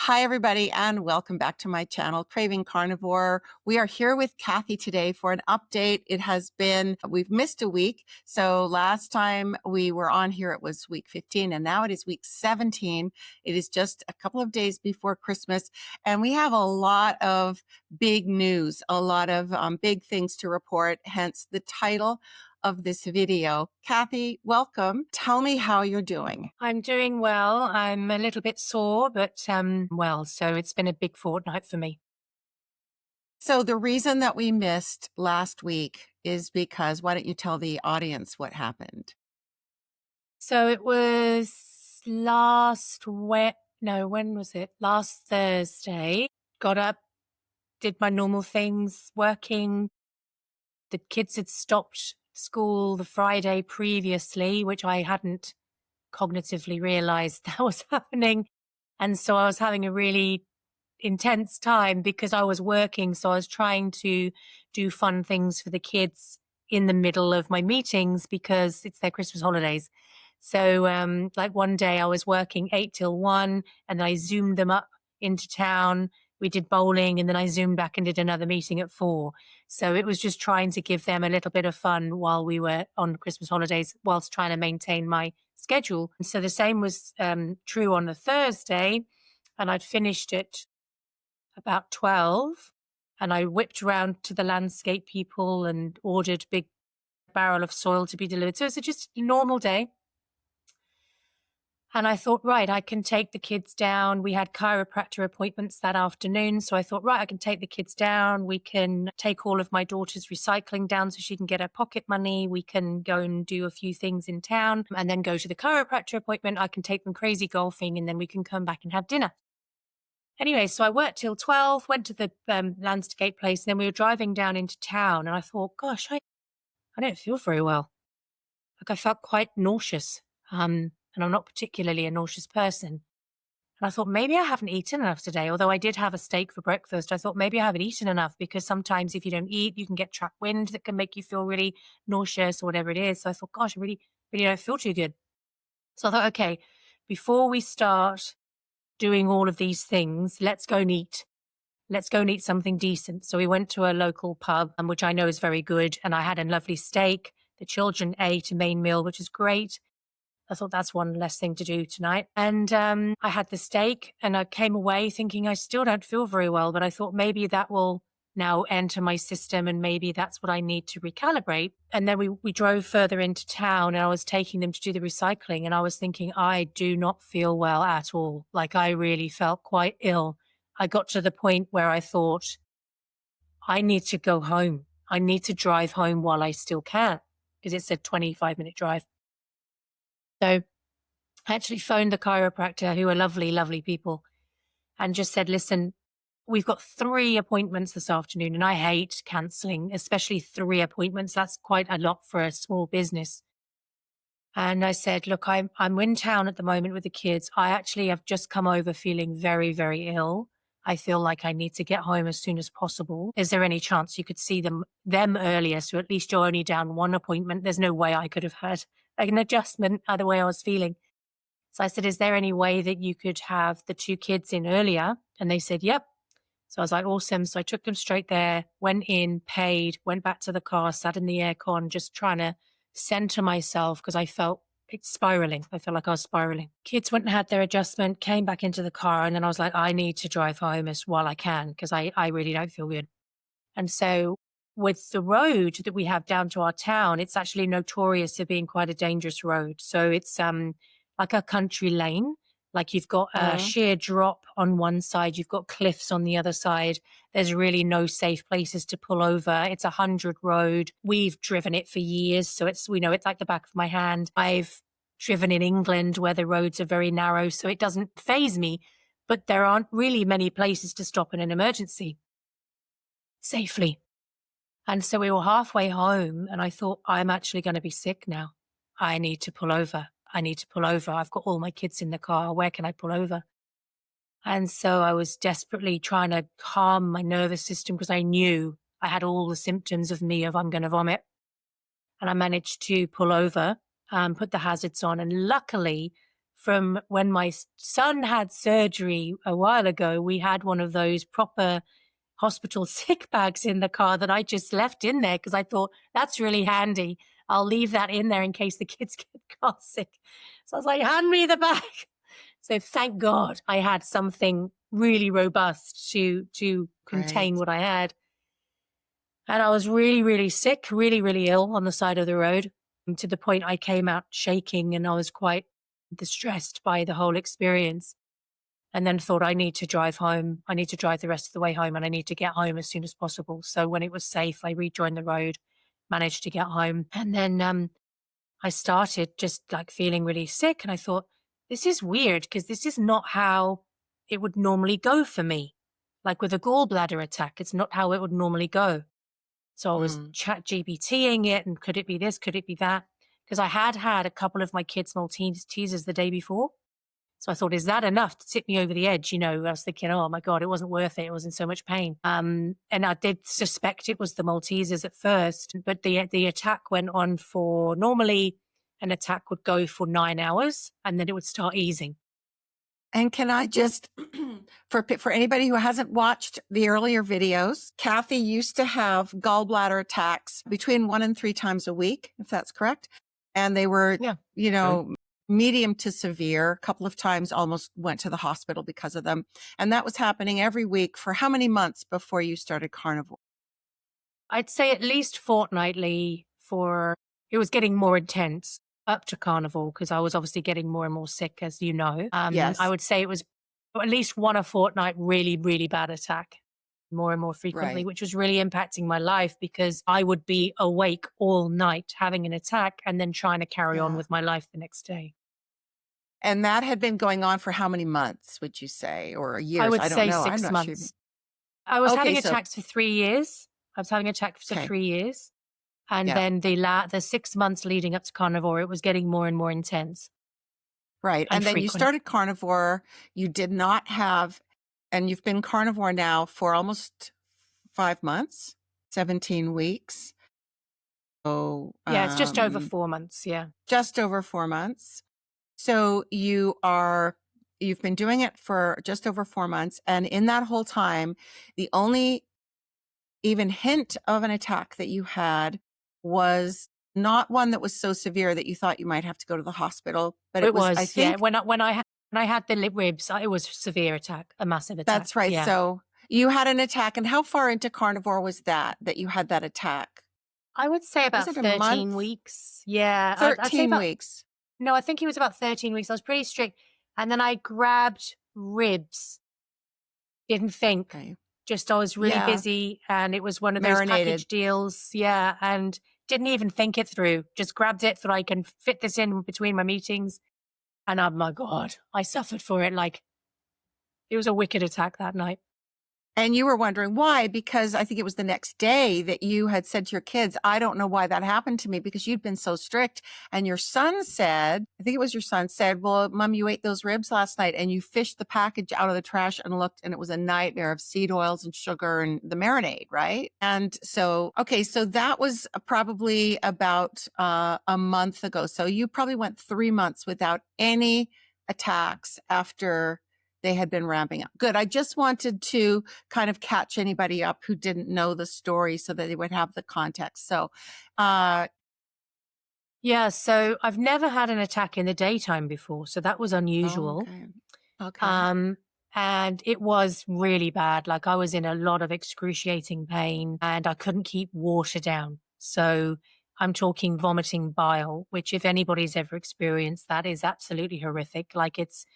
Hi, everybody, and welcome back to my channel, Craving Carnivore. We are here with Cathy today for an update. We've missed a week. So last time we were on here, it was week 15, and now it is week 17. It is just a couple of days before Christmas, and we have a lot of big news, a lot of big things to report, hence the title of this video. Cathy, welcome. Tell me how you're doing. I'm doing well. I'm a little bit sore, but well, so it's been a big fortnight for me. So the reason that we missed last week is because, why don't you tell the audience what happened? So it was when was it? Last Thursday. Got up, did my normal things, working. The kids had stopped school the Friday previously, which I hadn't cognitively realized that was happening. And so I was having a really intense time because I was working. So I was trying to do fun things for the kids in the middle of my meetings because it's their Christmas holidays. So, like one day I was working 8 till 1 and I zoomed them up into town. We did bowling and then I zoomed back and did another meeting at 4. So it was just trying to give them a little bit of fun while we were on Christmas holidays whilst trying to maintain my schedule. And so the same was true on the Thursday, and I'd finished it about 12, and I whipped around to the landscape people and ordered a big barrel of soil to be delivered. So it's just a normal day. And I thought, right, I can take the kids down. We had chiropractor appointments that afternoon. So I thought, right, I can take the kids down. We can take all of my daughter's recycling down so she can get her pocket money. We can go and do a few things in town and then go to the chiropractor appointment. I can take them crazy golfing and then we can come back and have dinner. Anyway, so I worked till 12, went to the landscape place, and then we were driving down into town. And I thought, gosh, I don't feel very well. Like I felt quite nauseous. And I'm not particularly a nauseous person. And I thought maybe I haven't eaten enough today, although I did have a steak for breakfast. I thought maybe I haven't eaten enough because sometimes if you don't eat, you can get trapped wind that can make you feel really nauseous or whatever it is. So I thought, gosh, I really don't feel too good. So I thought, okay, before we start doing all of these things, let's go and eat. Let's go and eat something decent. So we went to a local pub, which I know is very good. And I had a lovely steak. The children ate a main meal, which is great. I thought that's one less thing to do tonight. And I had the steak and I came away thinking I still don't feel very well, but I thought maybe that will now enter my system and maybe that's what I need to recalibrate. And then we drove further into town and I was taking them to do the recycling and I was thinking, I do not feel well at all. Like I really felt quite ill. I got to the point where I thought, I need to go home. I need to drive home while I still can because it's a 25-minute drive. So I actually phoned the chiropractor, who are lovely, lovely people, and just said, listen, we've got 3 appointments this afternoon and I hate cancelling, especially 3 appointments. That's quite a lot for a small business. And I said, look, I'm in town at the moment with the kids. I actually have just come over feeling very, very ill. I feel like I need to get home as soon as possible. Is there any chance you could see them earlier? So at least you're only down 1 appointment. There's no way I could have had an adjustment the way I was feeling. So I said, is there any way that you could have the 2 kids in earlier? And they said, yep. So I was like, awesome. So I took them straight there, went in, paid, went back to the car, sat in the aircon, just trying to center myself because I felt it's spiraling. I felt like I was spiraling. Kids went and had their adjustment, came back into the car. And then I was like, I need to drive home as while I can because I really don't feel good. And so with the road that we have down to our town, it's actually notorious for being quite a dangerous road. So it's like a country lane. Like you've got a sheer drop on one side, you've got cliffs on the other side. There's really no safe places to pull over. It's 100 road. We've driven it for years, so we know it's like the back of my hand. I've driven in England where the roads are very narrow, so it doesn't faze me. But there aren't really many places to stop in an emergency safely. And so we were halfway home and I thought, I'm actually going to be sick now. I need to pull over. I've got all my kids in the car. Where can I pull over? And so I was desperately trying to calm my nervous system because I knew I had all the symptoms of I'm going to vomit. And I managed to pull over, put the hazards on. And luckily from when my son had surgery a while ago. We had one of those proper hospital sick bags in the car that I just left in there because I thought that's really handy. I'll leave that in there in case the kids get car sick. So I was like, hand me the bag. So thank God I had something really robust to contain Right. what I had. And I was really, really sick, really, really ill on the side of the road, to the point I came out shaking, and I was quite distressed by the whole experience. And then thought, I need to drive home. I need to drive the rest of the way home, and I need to get home as soon as possible. So when it was safe, I rejoined the road, managed to get home. And then I started just like feeling really sick. And I thought, this is weird because this is not how it would normally go for me. Like with a gallbladder attack, it's not how it would normally go. So I was Mm. chat GBTing it, and could it be this? Could it be that? Because I had had a couple of my kids' Maltesers the day before. So I thought, is that enough to tip me over the edge? I was thinking, oh my God, it wasn't worth it. It was in so much pain. And I did suspect it was the Maltesers at first, but the attack went on for, normally an attack would go for 9 hours and then it would start easing. And can I just, for anybody who hasn't watched the earlier videos, Cathy used to have gallbladder attacks between 1 and 3 times a week, if that's correct. And they were, Yeah. medium to severe. A couple of times almost went to the hospital because of them. And that was happening every week for how many months before you started Carnivore? I'd say at least fortnightly it was getting more intense up to Carnivore because I was obviously getting more and more sick, as you know. I Yes. would say it was at least one a fortnight, really, really bad attack, more and more frequently, Right. which was really impacting my life because I would be awake all night having an attack and then trying to carry on Yeah. with my life the next day. And that had been going on for how many months, would you say, or I years? would I don't say know. I'm 6 not sure. months. I was Okay, having so attacks for 3 years. I was having attacks for okay, 3 years. And yeah, then the 6 months leading up to Carnivore, it was getting more and more intense right. and And then you frequent. started Carnivore. You did not have, and you've been Carnivore now for almost 5 months, 17 weeks. So, Yeah, it's just over 4 months, yeah. just over 4 months. So you've been doing it for just over 4 months. And in that whole time, the only even hint of an attack that you had was not one that was so severe that you thought you might have to go to the hospital, but it It was, I was, yeah. think When I had the lip ribs, it was a severe attack, a massive attack. that's right. Yeah. So you had an attack. And how far into Carnivore was that you had that attack? I would say Was about it a 13 month? weeks. Yeah, I'd say 13 about weeks. no, I think it was about 13 weeks. I was pretty strict. And then I grabbed ribs. Didn't think. Okay. Just I was really Yeah. busy and it was one of those Marinated. package deals. Yeah. And didn't even think it through. Just grabbed it, thought I can fit this in between my meetings. And oh my God, I suffered for it. Like it was a wicked attack that night. And you were wondering why, because I think it was the next day that you had said to your kids, I don't know why that happened to me because you'd been so strict. And your son said, I think it was your son said, well, Mom, you ate those ribs last night and you fished the package out of the trash and looked, and it was a nightmare of seed oils and sugar and the marinade, right? And so, okay, so that was probably about a month ago. So you probably went 3 months without any attacks after they had been ramping up. Good. I just wanted to kind of catch anybody up who didn't know the story so that they would have the context. So, Yeah. So I've never had an attack in the daytime before. So that was unusual. okay. Okay. Um, and it was really bad. Like I was in a lot of excruciating pain and I couldn't keep water down. So I'm talking vomiting bile, which if anybody's ever experienced, that is absolutely horrific. Like it's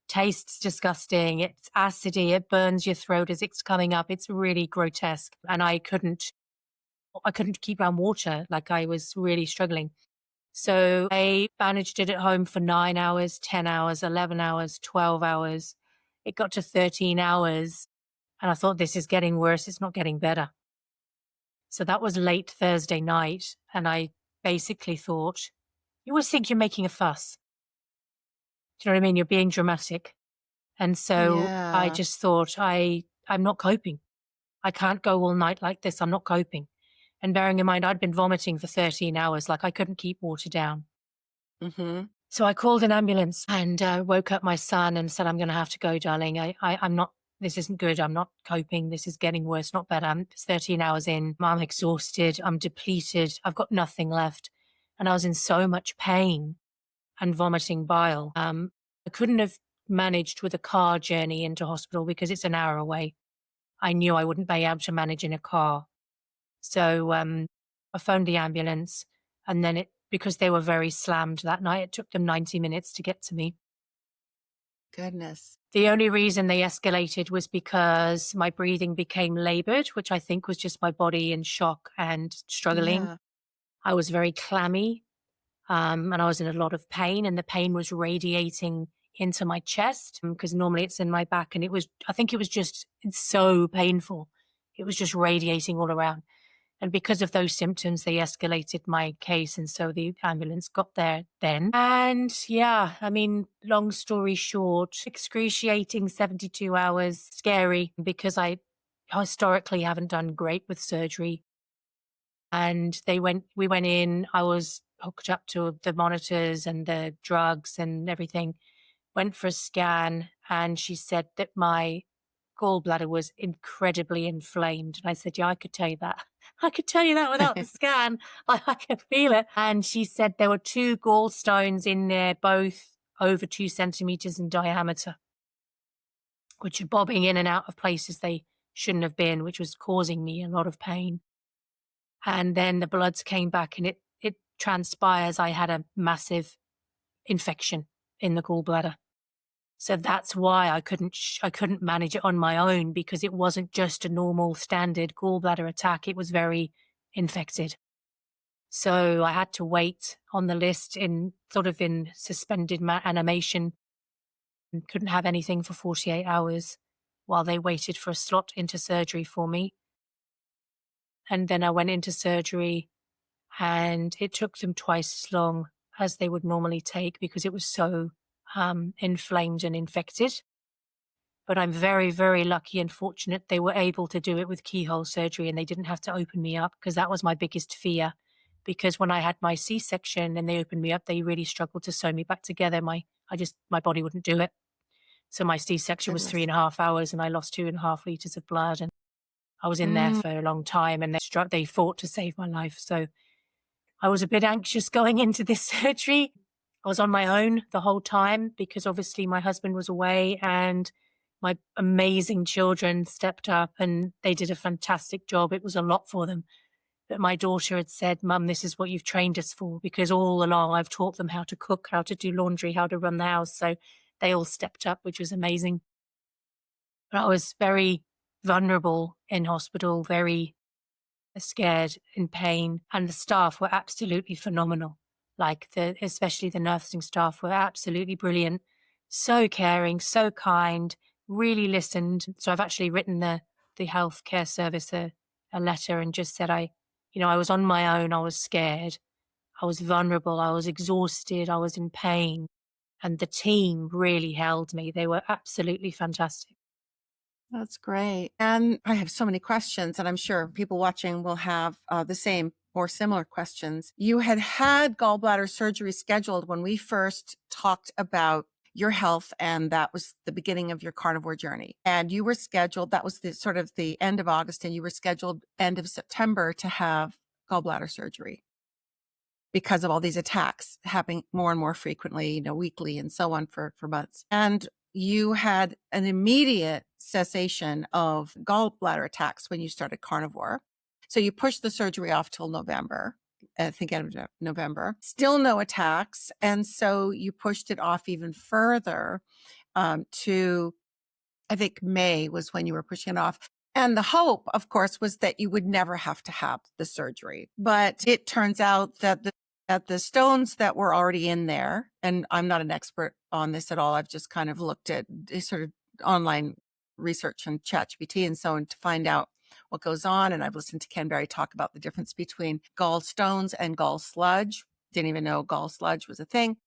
tastes disgusting. It's acidy. It burns your throat as it's coming up. It's really grotesque. And I couldn't keep down water. Like I was really struggling. So I managed it at home for 9 hours, 10 hours, 11 hours, 12 hours. It got to 13 hours. And I thought, this is getting worse. It's not getting better. So that was late Thursday night. And I basically thought, you always think you're making a fuss. Do you know what I mean? You're being dramatic. And so I Yeah. just thought, I'm not coping. I can't go all night like this. I'm not coping. And bearing in mind, I'd been vomiting for 13 hours. Like I couldn't keep water down. Mm-hmm. So I called an ambulance and woke up my son and said, I'm going to have to go, darling. I'm not, this isn't good. I'm not coping. This is getting worse, not better. It's 13 hours in. I'm exhausted. I'm depleted. I've got nothing left. And I was in so much pain and vomiting bile. I couldn't have managed with a car journey into hospital because it's an hour away. I knew I wouldn't be able to manage in a car. So I phoned the ambulance, and then because they were very slammed that night, it took them 90 minutes to get to me. Goodness. The only reason they escalated was because my breathing became labored, which I think was just my body in shock and struggling. Yeah. I was very clammy, and I was in a lot of pain, and the pain was radiating into my chest because normally it's in my back. And I think it's so painful. It was just radiating all around. And because of those symptoms, they escalated my case. And so the ambulance got there then. And yeah, I mean, long story short, excruciating 72 hours, scary because I historically haven't done great with surgery. And we went in, I was hooked up to the monitors and the drugs and everything, went for a scan, and she said that my gallbladder was incredibly inflamed. And I said, yeah, I could tell you that. I could tell you that without the scan. I could feel it. And she said there were 2 gallstones in there, both over 2 centimeters in diameter, which are bobbing in and out of places they shouldn't have been, which was causing me a lot of pain. And then the bloods came back, and it transpires I had a massive infection in the gallbladder. So that's why I couldn't manage it on my own, because it wasn't just a normal standard gallbladder attack. It was very infected. So I had to wait on the list in suspended animation, and couldn't have anything for 48 hours while they waited for a slot into surgery for me. And then I went into surgery, and it took them twice as long as they would normally take because it was so inflamed and infected. But I'm very, very lucky and fortunate they were able to do it with keyhole surgery, and they didn't have to open me up, because that was my biggest fear. Because when I had my C-section and they opened me up, they really struggled to sew me back together. My body wouldn't do it. So my C-section was Goodness. 3.5 hours, and I lost 2.5 liters of blood, and I was in there Mm. for a long time, and they fought to save my life. So I was a bit anxious going into this surgery. I was on my own the whole time because obviously my husband was away, and my amazing children stepped up and they did a fantastic job. It was a lot for them. But my daughter had said, Mum, this is what you've trained us for, because all along I've taught them how to cook, how to do laundry, how to run the house. So they all stepped up, which was amazing. But I was very vulnerable in hospital, very scared, in pain, and the staff were absolutely phenomenal. Especially the nursing staff were absolutely brilliant, so caring, so kind, really listened. So I've actually written the healthcare service a letter and just said I was on my own, I was scared, I was vulnerable, I was exhausted, I was in pain, and the team really held me. They were absolutely fantastic. That's great. And I have so many questions, and I'm sure people watching will have the same or similar questions. You had gallbladder surgery scheduled when we first talked about your health, and that was the beginning of your carnivore journey. And you were scheduled, that was the sort of the end of August, and you were scheduled end of September to have gallbladder surgery because of all these attacks happening more and more frequently, weekly and so on for months. And you had an immediate cessation of gallbladder attacks when you started carnivore. So you pushed the surgery off till November, I think end of November. Still no attacks. And so you pushed it off even further to, I think May was when you were pushing it off. And the hope, of course, was that you would never have to have the surgery. But it turns out that the stones that were already in there, and I'm not an expert on this at all, I've just kind of looked at sort of online research and ChatGPT and so on to find out what goes on. And I've listened to Ken Berry talk about the difference between gallstones and gall sludge. Didn't even know gall sludge was a thing.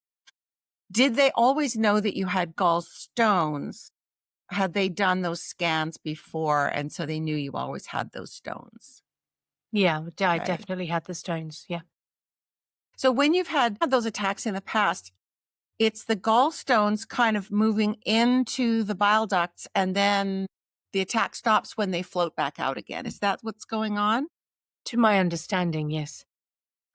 Did they always know that you had gallstones? Had they done those scans before, and so they knew you always had those stones? Yeah, I Okay. definitely had the stones. Yeah. So when you've had those attacks in the past, it's the gallstones kind of moving into the bile ducts, and then the attack stops when they float back out again. Is that what's going on? To my understanding, yes.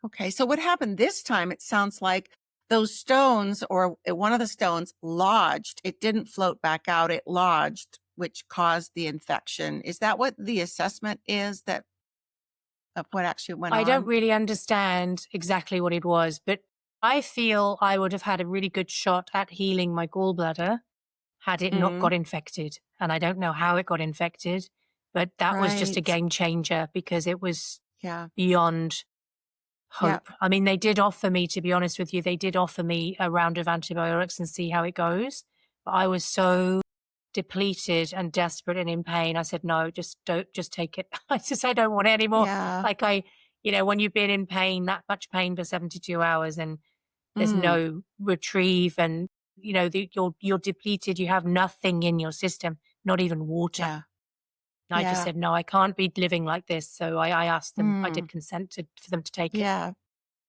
Okay. So what happened this time? It sounds like those stones, or one of the stones, lodged. It didn't float back out. It lodged, which caused the infection. Is that what the assessment is, that of what actually went I don't on? really understand exactly what it was, but I feel I would have had a really good shot at healing my gallbladder had it not Mm, got infected. And I don't know how it got infected, but that was just a right. game changer because it was Yeah. beyond Yeah. hope. I mean, they did offer me, to be honest with you, they did offer me a round of antibiotics and see how it goes. But I was so depleted and desperate and in pain. I said, no, just take it. I don't want it anymore. Yeah. Like when you've been in pain, that much pain for 72 hours and there's Mm, no retrieve and, you're depleted. You have nothing in your system, not even water. yeah. And I just Yeah. said, no, I can't be living like this. So I asked them, I Mm, did consent for them to take it. yeah.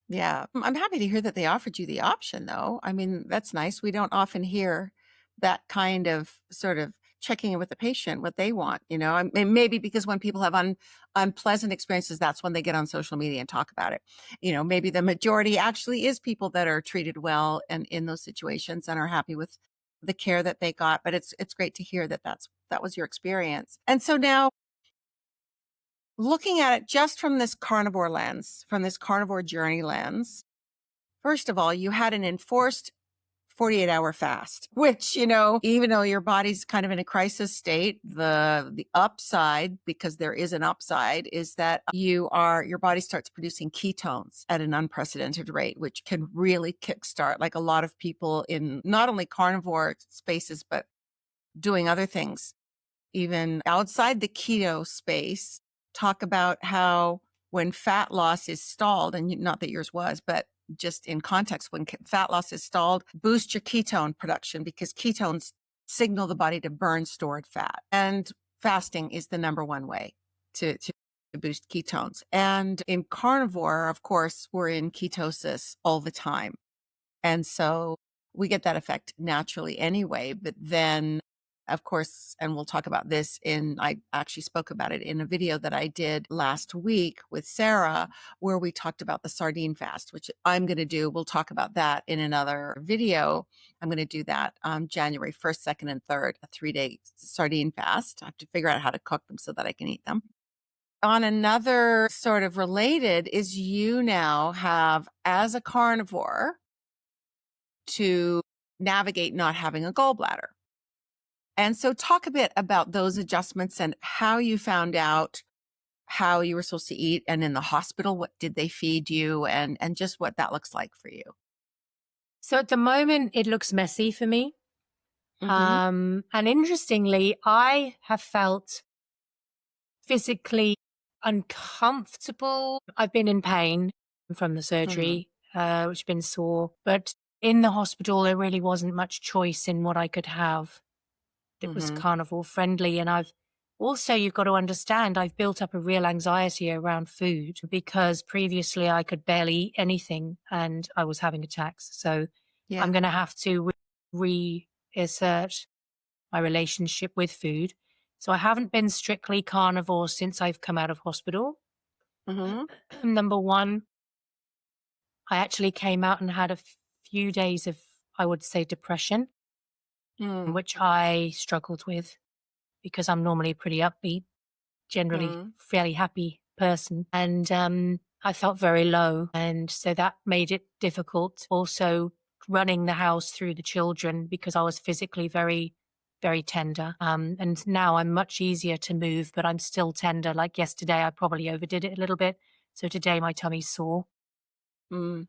Yeah. I'm happy to hear that they offered you the option, though. I mean, that's nice. We don't often hear that kind of sort of checking in with the patient, what they want, and maybe because when people have unpleasant experiences, that's when they get on social media and talk about it. Maybe the majority actually is people that are treated well and in those situations and are happy with the care that they got. But it's great to hear that that was your experience. And so now, looking at it just from this carnivore lens, from this carnivore journey lens, first of all, you had an enforced 48-hour fast, which, even though your body's kind of in a crisis state, the upside, because there is an upside, is that your body starts producing ketones at an unprecedented rate, which can really kickstart, like a lot of people in not only carnivore spaces, but doing other things even outside the keto space, talk about how when fat loss is stalled, and not that yours was, but just in context, when fat loss is stalled, boost your ketone production, because ketones signal the body to burn stored fat. And fasting is the number one way to boost ketones. And in carnivore, of course, we're in ketosis all the time. And so we get that effect naturally anyway. But then, of course, and we'll talk about this I actually spoke about it in a video that I did last week with Sarah, where we talked about the sardine fast, which I'm going to do. We'll talk about that in another video. I'm going to do that January 1st, 2nd, and 3rd, a 3-day sardine fast. I have to figure out how to cook them so that I can eat them. On another sort of related is, you now have, as a carnivore, to navigate not having a gallbladder. And so talk a bit about those adjustments and how you found out how you were supposed to eat, and in the hospital, what did they feed you, and just what that looks like for you. So at the moment, it looks messy for me. Mm-hmm. And interestingly, I have felt physically uncomfortable. I've been in pain from the Mm-hmm. surgery, which has been sore. But in the hospital, there really wasn't much choice in what I could have that was Mm-hmm. carnivore friendly. And you've got to understand, I've built up a real anxiety around food because previously I could barely eat anything and I was having attacks. So I'm Yeah. going to have to reassert my relationship with food. So I haven't been strictly carnivore since I've come out of hospital. Mm-hmm. Number one, I actually came out and had a few days of, I would say, depression, Mm-hmm. which I struggled with because I'm normally pretty upbeat, generally fairly happy person. And I felt very low. And so that made it difficult. Also, running the house through the children because I was physically very, very tender. And now I'm much easier to move, but I'm still tender. Like yesterday, I probably overdid it a little bit. So today, my tummy's sore. Mm-hmm.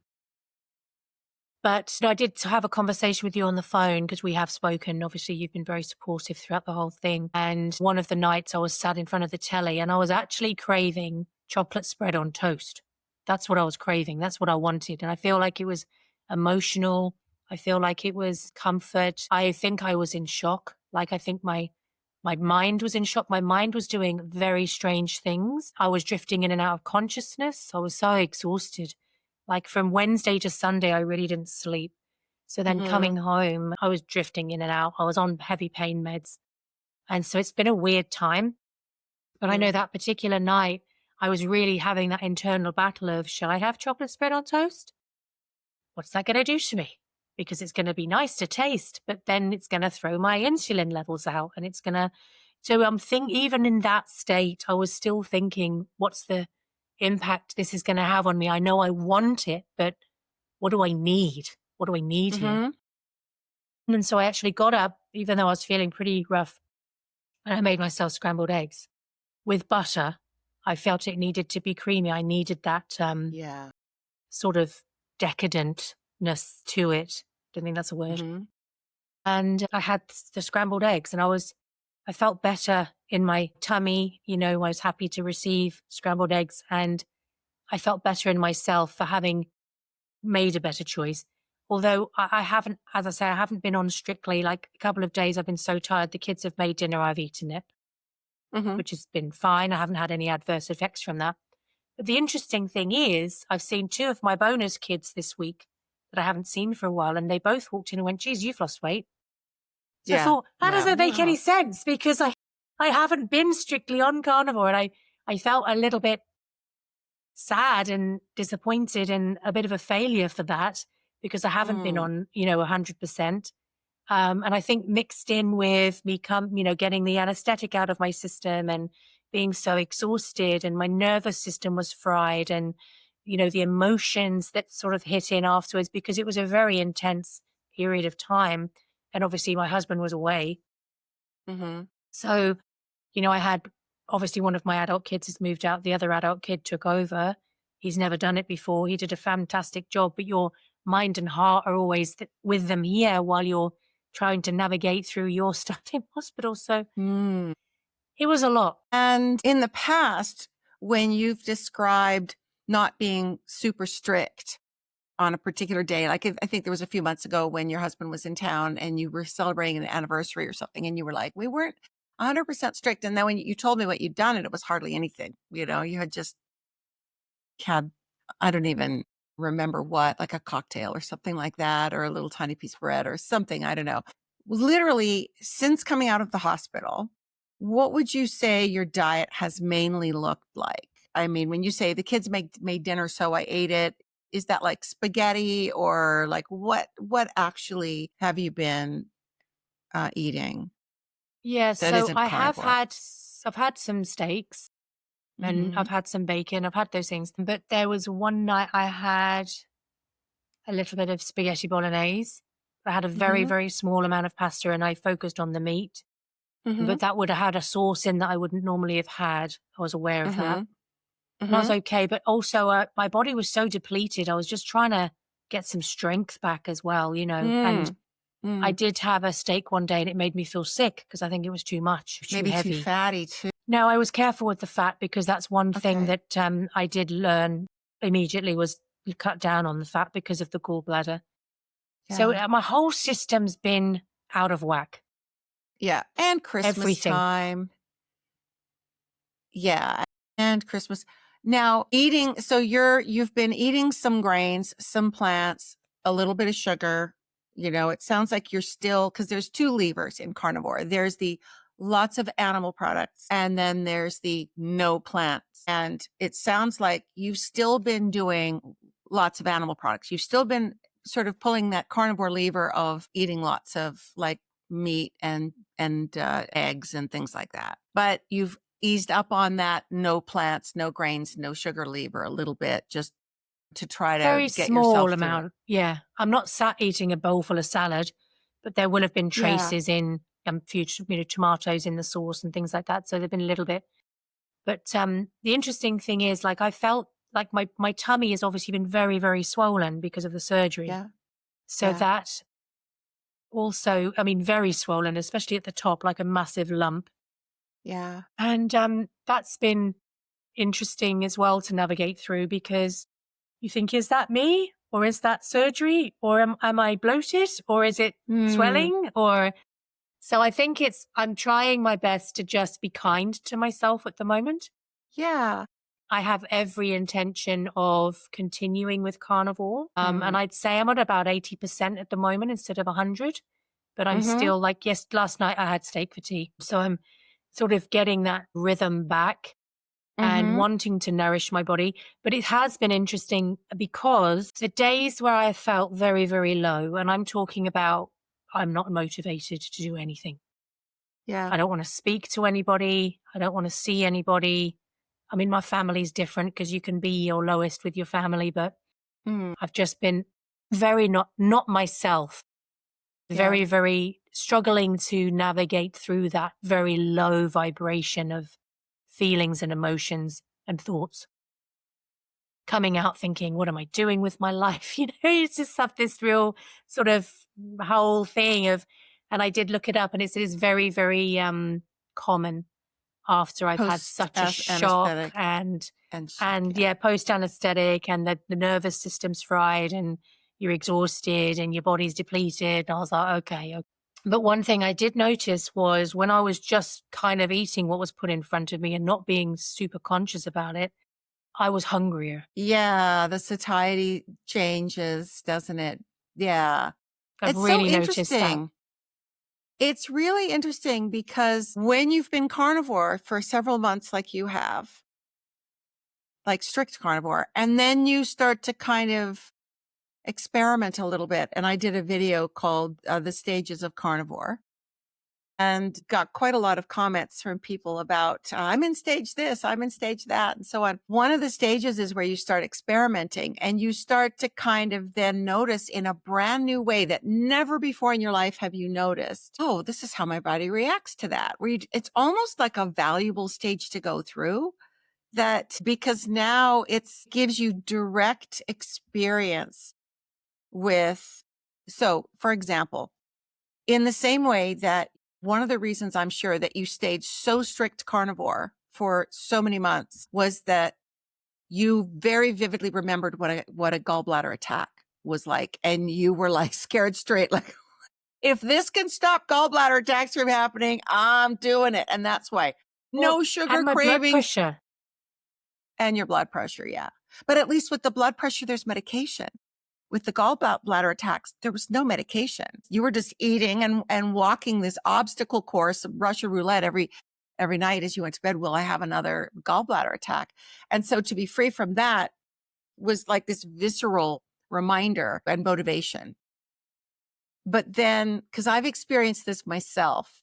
But I did have a conversation with you on the phone because we have spoken. Obviously, you've been very supportive throughout the whole thing. And one of the nights I was sat in front of the telly and I was actually craving chocolate spread on toast. That's what I was craving. That's what I wanted. And I feel like it was emotional. I feel like it was comfort. I think I was in shock. Like I think my mind was in shock. My mind was doing very strange things. I was drifting in and out of consciousness. I was so exhausted. Like from Wednesday to Sunday, I really didn't sleep. So then coming home, I was drifting in and out. I was on heavy pain meds. And so it's been a weird time. But I know that particular night, I was really having that internal battle of, shall I have chocolate spread on toast? What's that going to do to me? Because it's going to be nice to taste, but then it's going to throw my insulin levels out and it's going to. So even in that state, I was still thinking, what's the impact this is going to have on me? I know I want it, but what do I need? What do I need here? And so I actually got up, even though I was feeling pretty rough, and I made myself scrambled eggs with butter. I felt it needed to be creamy. I needed that Yeah. sort of decadentness to it. Don't think that's a word. And I had the scrambled eggs and I felt better in my tummy. I was happy to receive scrambled eggs and I felt better in myself for having made a better choice. Although I haven't, as I say, I haven't been on strictly, like a couple of days I've been so tired. The kids have made dinner, I've eaten it, which has been fine. I haven't had any adverse effects from that. But the interesting thing is, I've seen two of my bonus kids this week that I haven't seen for a while, and they both walked in and went, geez, you've lost weight. So I thought, that doesn't make any sense because I haven't been strictly on carnivore. And I felt a little bit sad and disappointed and a bit of a failure for that because I haven't been on, 100%. And I think mixed in with me getting the anesthetic out of my system and being so exhausted and my nervous system was fried and, the emotions that sort of hit in afterwards because it was a very intense period of time. And obviously my husband was away. So, I had obviously one of my adult kids has moved out. The other adult kid took over. He's never done it before. He did a fantastic job, but your mind and heart are always with them here while you're trying to navigate through your stuff in hospital. So it was a lot. And in the past, when you've described not being super strict on a particular day, like I think there was a few months ago when your husband was in town and you were celebrating an anniversary or something, and you were like, we weren't 100% strict. And then when you told me what you'd done, and it was hardly anything, you had just had, I don't even remember what, like a cocktail or something like that, or a little tiny piece of bread or something. I don't know. Literally, since coming out of the hospital, what would you say your diet has mainly looked like? I mean, when you say the kids made dinner, so I ate it, is that like spaghetti or like what actually have you been eating? Yeah, That so isn't I've carnivore. had some steaks and I've had some bacon. I've had those things. But there was one night I had a little bit of spaghetti bolognese. I had a very, very small amount of pasta and I focused on the meat. But that would have had a sauce in that I wouldn't normally have had. I was aware of that. And I was okay. But also my body was so depleted. I was just trying to get some strength back as well, And I did have a steak one day and it made me feel sick because I think it was too much, too Maybe heavy. too fatty too. No, I was careful with the fat because that's one thing that I did learn immediately was cut down on the fat because of the gallbladder. Yeah. So my whole system's been out of whack. Yeah. And Christmas Everything. time. Yeah. And Christmas. Now so you've been eating some grains, some plants, a little bit of sugar. It sounds like you're still, because there's two levers in carnivore. There's the lots of animal products and then there's the no plants. And it sounds like you've still been doing lots of animal products. You've still been sort of pulling that carnivore lever of eating lots of like meat and eggs and things like that. But you've eased up on that no plants, no grains, no sugar lever a little bit, just to try to Very get small yourself amount. through. Yeah. I'm not sat eating a bowl full of salad, but there will have been traces in future, tomatoes in the sauce and things like that. So there've been a little bit. But the interesting thing is, like, I felt like my tummy has obviously been very, very swollen because of the surgery. Yeah. So that also, very swollen, especially at the top, like a massive lump. Yeah. And that's been interesting as well to navigate through because you think, is that me? Or is that surgery? Or am I bloated? Or is it swelling? So I think I'm trying my best to just be kind to myself at the moment. Yeah. I have every intention of continuing with carnivore. And Mm. I'd say I'm at about 80% at the moment instead of 100. But I'm Mm-hmm. still like, yes, last night I had steak fatigue. So I'm sort of getting that rhythm back and Mm-hmm. wanting to nourish my body. But it has been interesting because the days where I felt very, very low, and I'm talking about I'm not motivated to do anything. Yeah. I don't want to speak to anybody. I don't want to see anybody. I mean, my family's different because you can be your lowest with your family, but Mm. I've just been very not myself, Yeah. very, very struggling to navigate through that very low vibration of feelings and emotions and thoughts. Coming out thinking, what am I doing with my life? It's just have this real sort of whole thing of, and I did look it up and it is very, very common after I've had Post such a shock anesthetic and shock. and Yeah. yeah, post anesthetic and the nervous system's fried and you're exhausted and your body's depleted. And I was like, okay. But one thing I did notice was when I was just kind of eating what was put in front of me and not being super conscious about it, I was hungrier. Yeah, the satiety changes, doesn't it? Yeah. I've It's so really noticed that. interesting. It's really interesting because when you've been carnivore for several months, like you have, like strict carnivore, and then you start to kind of experiment a little bit. And I did a video called The Stages of Carnivore and got quite a lot of comments from people about, I'm in stage this, I'm in stage that, and so on. One of the stages is where you start experimenting and you start to kind of then notice in a brand new way that never before in your life have you noticed, oh, this is how my body reacts to that. It's almost like a valuable stage to go through that because now it gives you direct experience with. So, for example, in the same way that one of the reasons I'm sure that you stayed so strict carnivore for so many months was that you very vividly remembered what a gallbladder attack was like. And you were like scared straight, like, if this can stop gallbladder attacks from happening, I'm doing it. And that's why Well, no sugar and my blood cravings pressure. and your blood pressure. Yeah. But at least with the blood pressure, there's medication. With the gallbladder attacks, there was no medication. You were just eating and walking this obstacle course of Russian roulette every night as you went to bed. Will I have another gallbladder attack? And so to be free from that was like this visceral reminder and motivation. But then, because I've experienced this myself,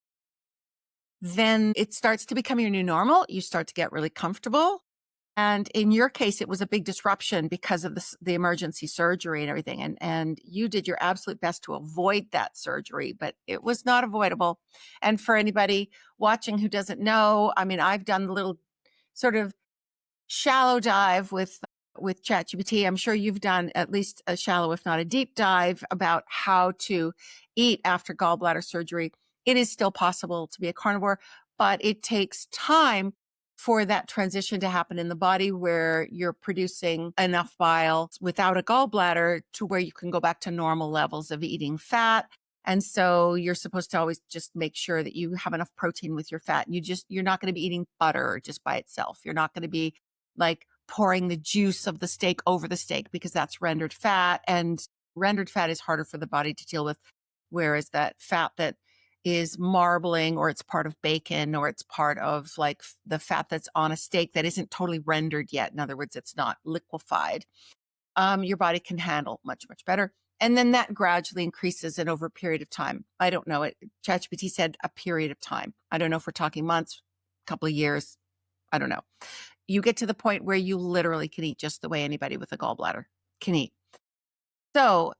then it starts to become your new normal. You start to get really comfortable. And in your case, it was a big disruption because of the emergency surgery and everything. And you did your absolute best to avoid that surgery, but it was not avoidable. And for anybody watching who doesn't know, I mean, I've done the little sort of shallow dive with ChatGPT. I'm sure you've done at least a shallow, if not a deep dive about how to eat after gallbladder surgery. It is still possible to be a carnivore, but it takes time for that transition to happen in the body where you're producing enough bile without a gallbladder to where you can go back to normal levels of eating fat. And so you're supposed to always just make sure that you have enough protein with your fat. You're not going to be eating butter just by itself. You're not going to be like pouring the juice of the steak over the steak because that's rendered fat, and rendered fat is harder for the body to deal with. Whereas that fat that is marbling or it's part of bacon or it's part of like the fat that's on a steak that isn't totally rendered yet. In other words, it's not liquefied. Your body can handle much, much better. And then that gradually increases and over a period of time. I don't know. ChatGPT said a period of time. I don't know if we're talking months, a couple of years. I don't know. You get to the point where you literally can eat just the way anybody with a gallbladder can eat. So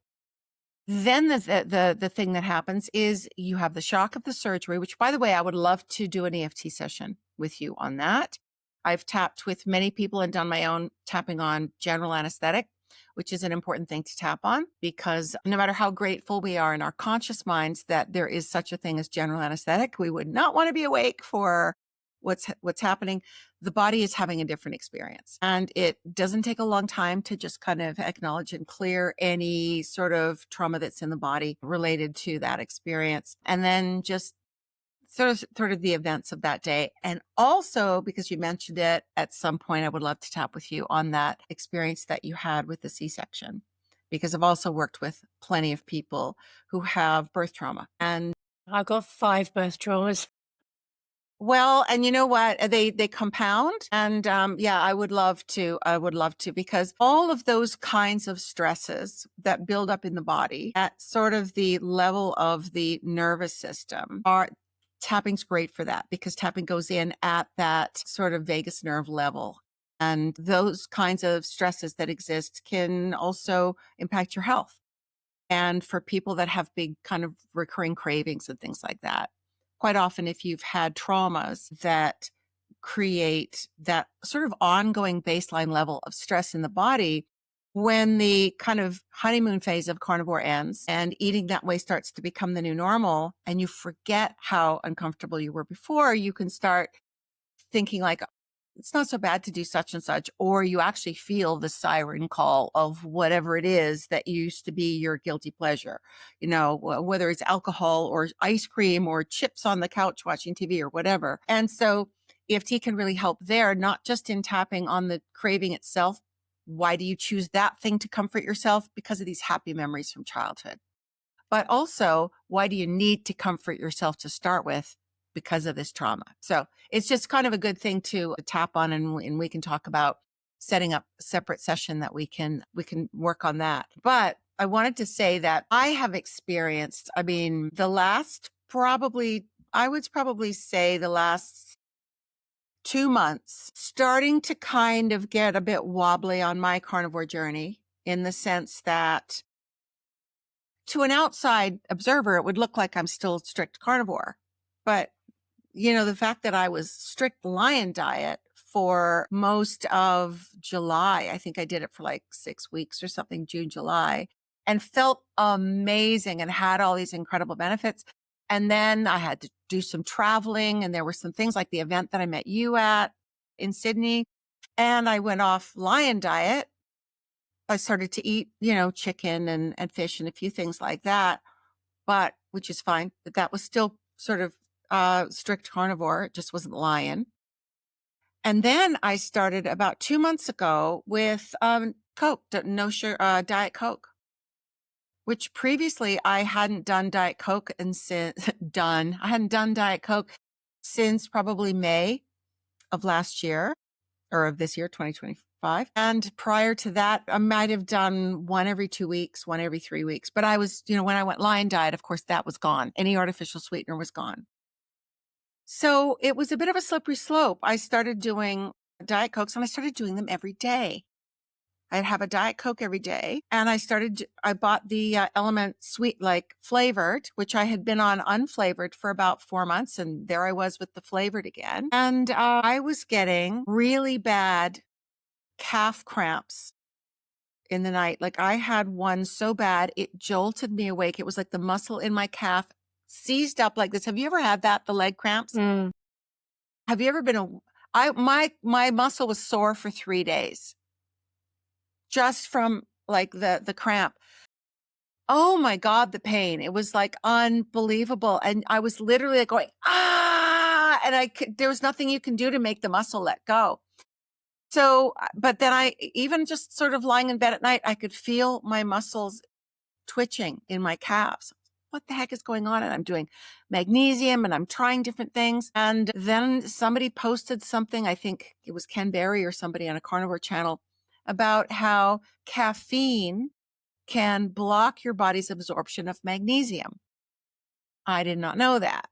then the thing that happens is you have the shock of the surgery, which, by the way, I would love to do an EFT session with you on that. I've tapped with many people and done my own tapping on general anesthetic, which is an important thing to tap on because no matter how grateful we are in our conscious minds that there is such a thing as general anesthetic, we would not want to be awake for what's happening. The body is having a different experience, and it doesn't take a long time to just kind of acknowledge and clear any sort of trauma that's in the body related to that experience. And then just sort of the events of that day. And also, because you mentioned it at some point, I would love to tap with you on that experience that you had with the C-section, because I've also worked with plenty of people who have birth trauma. And I got 5 birth traumas. well, and you know what? They compound. And yeah, I would love to. I would love to, because all of those kinds of stresses that build up in the body at sort of the level of the nervous system are tapping's great for that, because tapping goes in at that sort of vagus nerve level. And those kinds of stresses that exist can also impact your health. And for people that have big kind of recurring cravings and things like that, quite often, if you've had traumas that create that sort of ongoing baseline level of stress in the body, when the kind of honeymoon phase of carnivore ends and eating that way starts to become the new normal, and you forget how uncomfortable you were before, you can start thinking like, it's not so bad to do such and such, or you actually feel the siren call of whatever it is that used to be your guilty pleasure, whether it's alcohol or ice cream or chips on the couch watching TV or whatever. And so EFT can really help there, not just in tapping on the craving itself. Why do you choose that thing to comfort yourself? Because of these happy memories from childhood. But also, why do you need to comfort yourself to start with? Because of this trauma. So it's just kind of a good thing to tap on, and we can talk about setting up a separate session that we can work on that. But I wanted to say that I have experienced, I mean, I would probably say the last 2 months, starting to kind of get a bit wobbly on my carnivore journey, in the sense that to an outside observer, it would look like I'm still strict carnivore. But the fact that I was strict lion diet for most of July, I think I did it for like 6 weeks or something, June, July, and felt amazing and had all these incredible benefits. And then I had to do some traveling, and there were some things like the event that I met you at in Sydney. And I went off lion diet. I started to eat, chicken and fish and a few things like that, but which is fine. But that was still sort of strict carnivore. It just wasn't lion. And then I started about 2 months ago with Coke, no sugar, Diet Coke, which previously I hadn't done Diet Coke I hadn't done Diet Coke since probably May of last year, or of this year, 2025. And prior to that, I might have done one every 2 weeks, one every 3 weeks. But I was, when I went lion diet, of course, that was gone. Any artificial sweetener was gone. So it was a bit of a slippery slope. I started doing Diet Cokes, and I started doing them every day. I'd have a Diet Coke every day. And I bought the Element Sweet, like flavored, which I had been on unflavored for about 4 months. And there I was with the flavored again. And I was getting really bad calf cramps in the night. Like, I had one so bad, it jolted me awake. It was like the muscle in my calf seized up like this. Have you ever had that? The leg cramps? Mm. Have you ever been my muscle was sore for 3 days just from like the cramp. Oh my God, the pain. It was like unbelievable. And I was literally like going, and there was nothing you can do to make the muscle let go. So, but then even just sort of lying in bed at night, I could feel my muscles twitching in my calves. What the heck is going on? And I'm doing magnesium and I'm trying different things. And then somebody posted something, I think it was Ken Berry or somebody on a carnivore channel, about how caffeine can block your body's absorption of magnesium. I did not know that,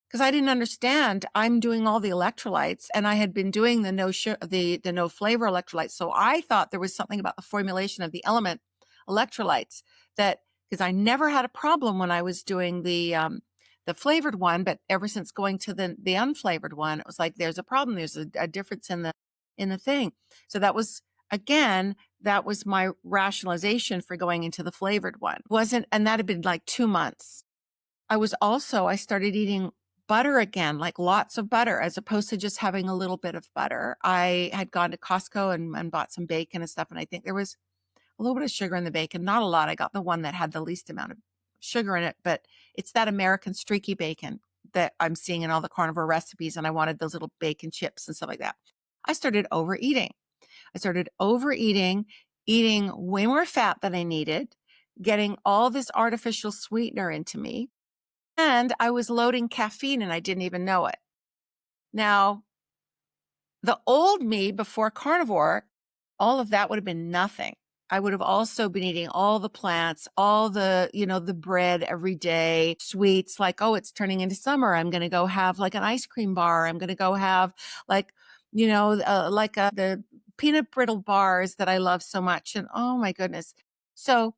because I didn't understand. I'm doing all the electrolytes, and I had been doing the no flavor electrolytes. So I thought there was something about the formulation of the Element electrolytes, that because I never had a problem when I was doing the flavored one, but ever since going to the unflavored one, it was like there's a problem. There's a difference in the thing. So that was my rationalization for going into the flavored one. And that had been like 2 months. I started eating butter again, like lots of butter, as opposed to just having a little bit of butter. I had gone to Costco and bought some bacon and stuff. And I think there was a little bit of sugar in the bacon, not a lot. I got the one that had the least amount of sugar in it, but it's that American streaky bacon that I'm seeing in all the carnivore recipes, and I wanted those little bacon chips and stuff like that. I started overeating. Eating way more fat than I needed, getting all this artificial sweetener into me, and I was loading caffeine and I didn't even know it. Now, the old me before carnivore, all of that would have been nothing. I would have also been eating all the plants, all the, the bread every day, sweets, like, oh, it's turning into summer. I'm going to go have like an ice cream bar. I'm going to go have like, the peanut brittle bars that I love so much. And oh my goodness. So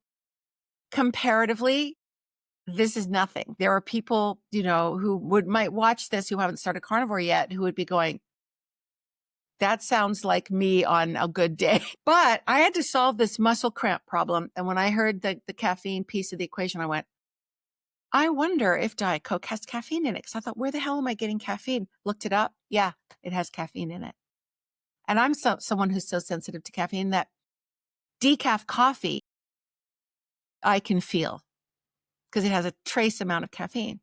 comparatively, this is nothing. There are people, who might watch this who haven't started carnivore yet, who would be going, that sounds like me on a good day. But I had to solve this muscle cramp problem. And when I heard the caffeine piece of the equation, I went, I wonder if Diet Coke has caffeine in it. Because I thought, where the hell am I getting caffeine? Looked it up. Yeah, it has caffeine in it. And I'm someone who's so sensitive to caffeine that decaf coffee I can feel because it has a trace amount of caffeine.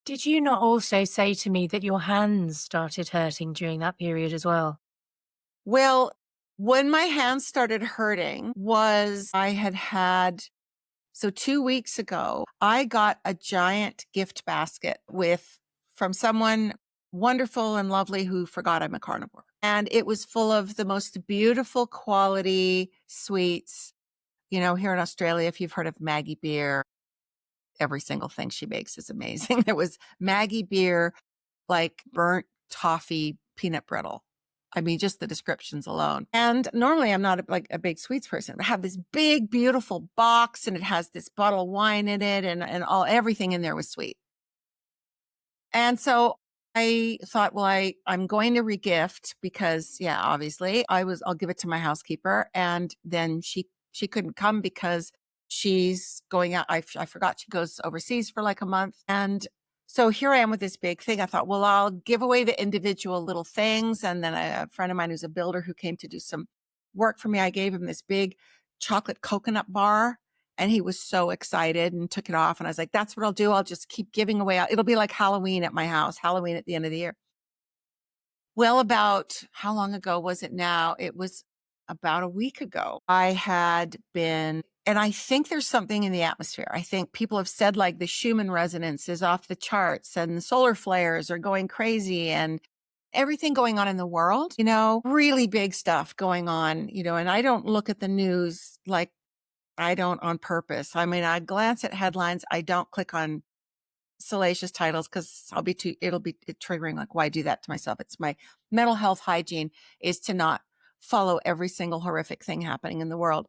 Did you not also say to me that your hands started hurting during that period as well? Well, when my hands started hurting so 2 weeks ago, I got a giant gift basket from someone wonderful and lovely who forgot I'm a carnivore. And it was full of the most beautiful quality sweets. Here in Australia, if you've heard of Maggie beer, every single thing she makes is amazing. There was Maggie beer, like burnt toffee peanut brittle. I mean, just the descriptions alone. And normally I'm not a big sweets person. I have this big, beautiful box and it has this bottle of wine in it and everything in there was sweet. And so I thought, well, I'm going to regift because obviously I'll give it to my housekeeper. And then she couldn't come because she's going out. I forgot she goes overseas for like a month. And so here I am with this big thing. I thought, well, I'll give away the individual little things. And then a friend of mine who's a builder who came to do some work for me, I gave him this big chocolate coconut bar. And he was so excited and took it off. And I was like, that's what I'll do. I'll just keep giving away. It'll be like Halloween at my house, Halloween at the end of the year. Well, about how long ago was it now? It was about a week ago. I had been, and I think there's something in the atmosphere. I think people have said like the Schumann resonance is off the charts and solar flares are going crazy and everything going on in the world, really big stuff going on, and I don't look at the news like I don't on purpose. I mean, I glance at headlines. I don't click on salacious titles because it'll be triggering. Like, why do that to myself? It's my mental health hygiene is to not follow every single horrific thing happening in the world.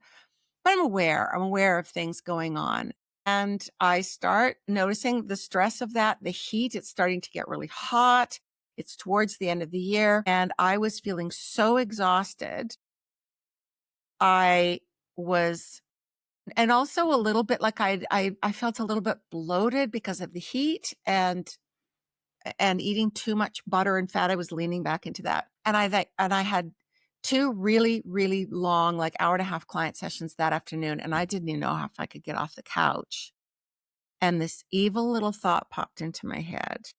But I'm aware of things going on. And I start noticing the stress of that, the heat. It's starting to get really hot. It's towards the end of the year. And I was feeling so exhausted. I was And also a little bit like I felt a little bit bloated because of the heat and eating too much butter and fat. I was leaning back into that. And I had 2 really, really long, like hour-and-a-half client sessions that afternoon. And I didn't even know if I could get off the couch. And this evil little thought popped into my head.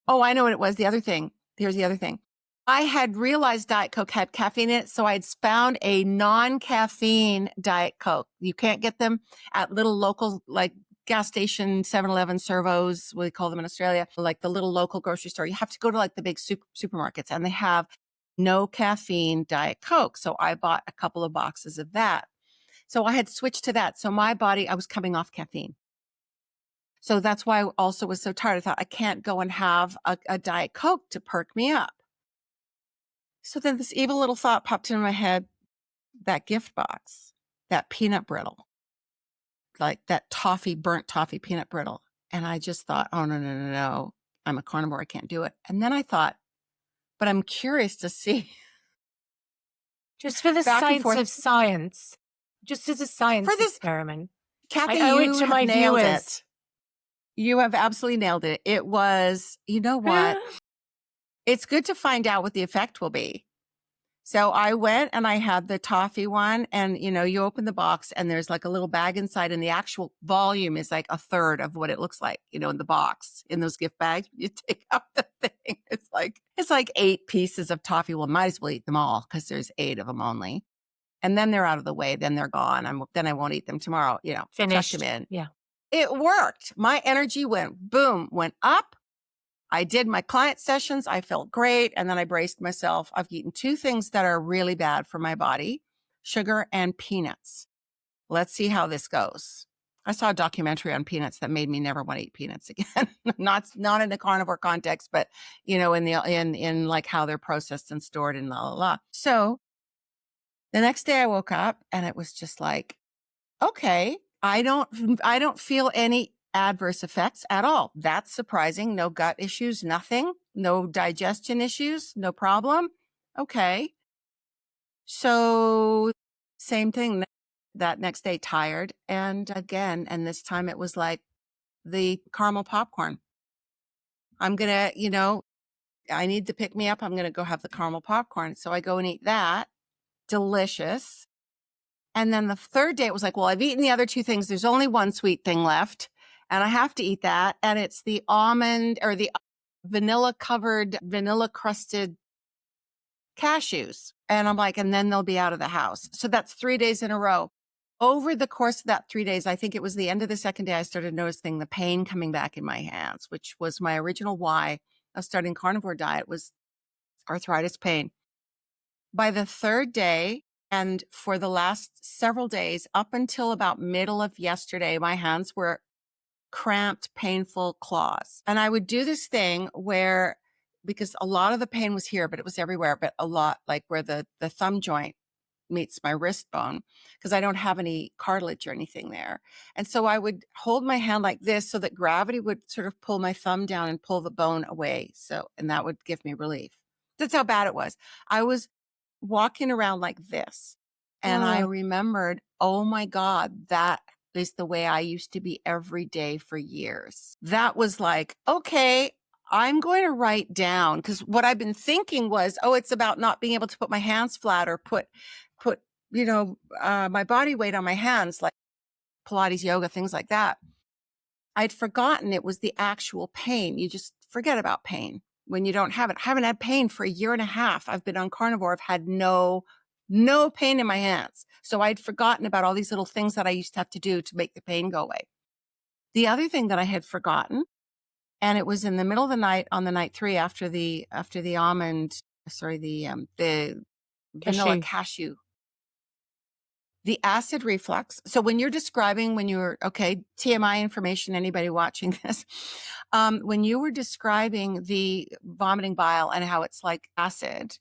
Oh, I know what it was. Here's the other thing. I had realized Diet Coke had caffeine in it, so I'd found a non-caffeine Diet Coke. You can't get them at little local, like gas station, 7-Eleven, servos, what we call them in Australia, like the little local grocery store. You have to go to like the big supermarkets, and they have no caffeine Diet Coke. So I bought a couple of boxes of that. So I had switched to that. So my body, I was coming off caffeine. So that's why I also was so tired. I thought I can't go and have a Diet Coke to perk me up. So then this evil little thought popped into my head, that gift box, that peanut brittle, like that burnt toffee peanut brittle. And I just thought, oh, no. I'm a carnivore. I can't do it. And then I thought, but I'm curious to see. Just for the science of science, just as a science experiment. Cathy, I owe it to my viewers. viewers. You have absolutely nailed it. It was, you know what? It's good to find out what the effect will be. So I went and I had the toffee one, and you open the box and there's like a little bag inside, and the actual volume is like a third of what it looks like, in the box, in those gift bags. You take out the thing. It's like 8 pieces of toffee. Well, might as well eat them all because there's 8 of them only. And then they're out of the way. Then they're gone. Then I won't eat them tomorrow, tuck Finished. them in. Yeah. It worked. My energy went up. I did my client sessions. I felt great. And then I braced myself. I've eaten 2 things that are really bad for my body, sugar and peanuts. Let's see how this goes. I saw a documentary on peanuts that made me never want to eat peanuts again. not in a carnivore context, but in like how they're processed and stored and la la la. So the next day I woke up and it was just like, okay, I don't feel any adverse effects at all. That's surprising. No gut issues, nothing, no digestion issues, no problem. Okay. So same thing that next day, tired. And again, and this time it was like the caramel popcorn. I'm going to, I need to pick me up. I'm going to go have the caramel popcorn. So I go and eat that. Delicious. And then the third day, it was like, well, I've eaten the other 2 things. There's only one sweet thing left, and I have to eat that. And it's the almond or the vanilla crusted cashews. And I'm like, and then they'll be out of the house. So that's 3 days in a row. Over the course of that 3 days, I think it was the end of the second day, I started noticing the pain coming back in my hands, which was my original why of starting carnivore diet, was arthritis pain. By the third day, and for the last several days, up until about middle of yesterday, my hands were cramped, painful claws. And I would do this thing where, because a lot of the pain was here, but it was everywhere, but a lot like where the thumb joint meets my wrist bone, because I don't have any cartilage or anything there. And so I would hold my hand like this so that gravity would sort of pull my thumb down and pull the bone away. And that would give me relief. That's how bad it was. I was walking around like this. And I remembered, oh my God, that is the way I used to be every day for years. That was like, okay, I'm going to write down, because what I've been thinking was, it's about not being able to put my hands flat or put my body weight on my hands, like Pilates, yoga, things like that. I'd forgotten it was the actual pain. You just forget about pain when you don't have it. I haven't had pain for 1.5 years. I've been on carnivore. I've had no pain in my hands. So I'd forgotten about all these little things that I used to have to do to make the pain go away. The other thing that I had forgotten, and it was in the middle of the night on the night 3 after the vanilla cashew, the acid reflux. So when you're describing, TMI information, anybody watching this, when you were describing the vomiting bile and how it's like acid,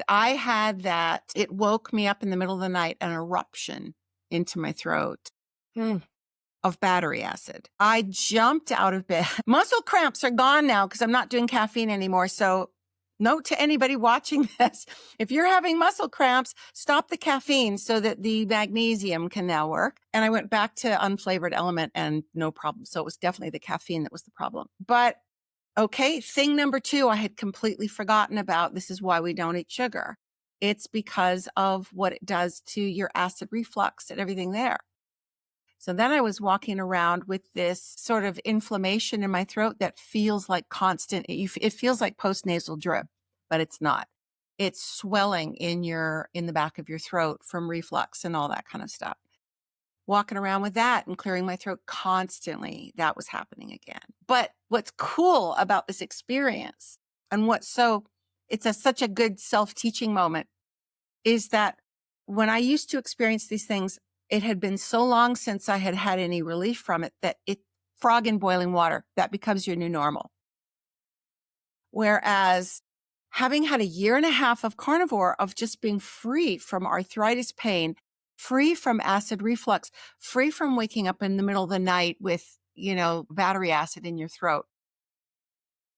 I had that. It woke me up in the middle of the night, an eruption into my throat of battery acid. I jumped out of bed. Muscle cramps are gone now because I'm not doing caffeine anymore. So note to anybody watching this, if you're having muscle cramps, stop the caffeine so that the magnesium can now work. And I went back to unflavored element and no problem. So it was definitely the caffeine that was the problem. But okay, thing number 2, I had completely forgotten about. This is why we don't eat sugar. It's because of what it does to your acid reflux and everything there. So then I was walking around with this sort of inflammation in my throat that feels like constant. It feels like postnasal drip, but it's not. It's swelling in the back of your throat from reflux and all that kind of stuff. Walking around with that and clearing my throat constantly, that was happening again. But what's cool about this experience, and it's such a good self-teaching moment, is that when I used to experience these things, it had been so long since I had had any relief from it that frog in boiling water, that becomes your new normal. Whereas having had 1.5 years of carnivore, of just being free from arthritis pain, free from acid reflux, free from waking up in the middle of the night with, battery acid in your throat,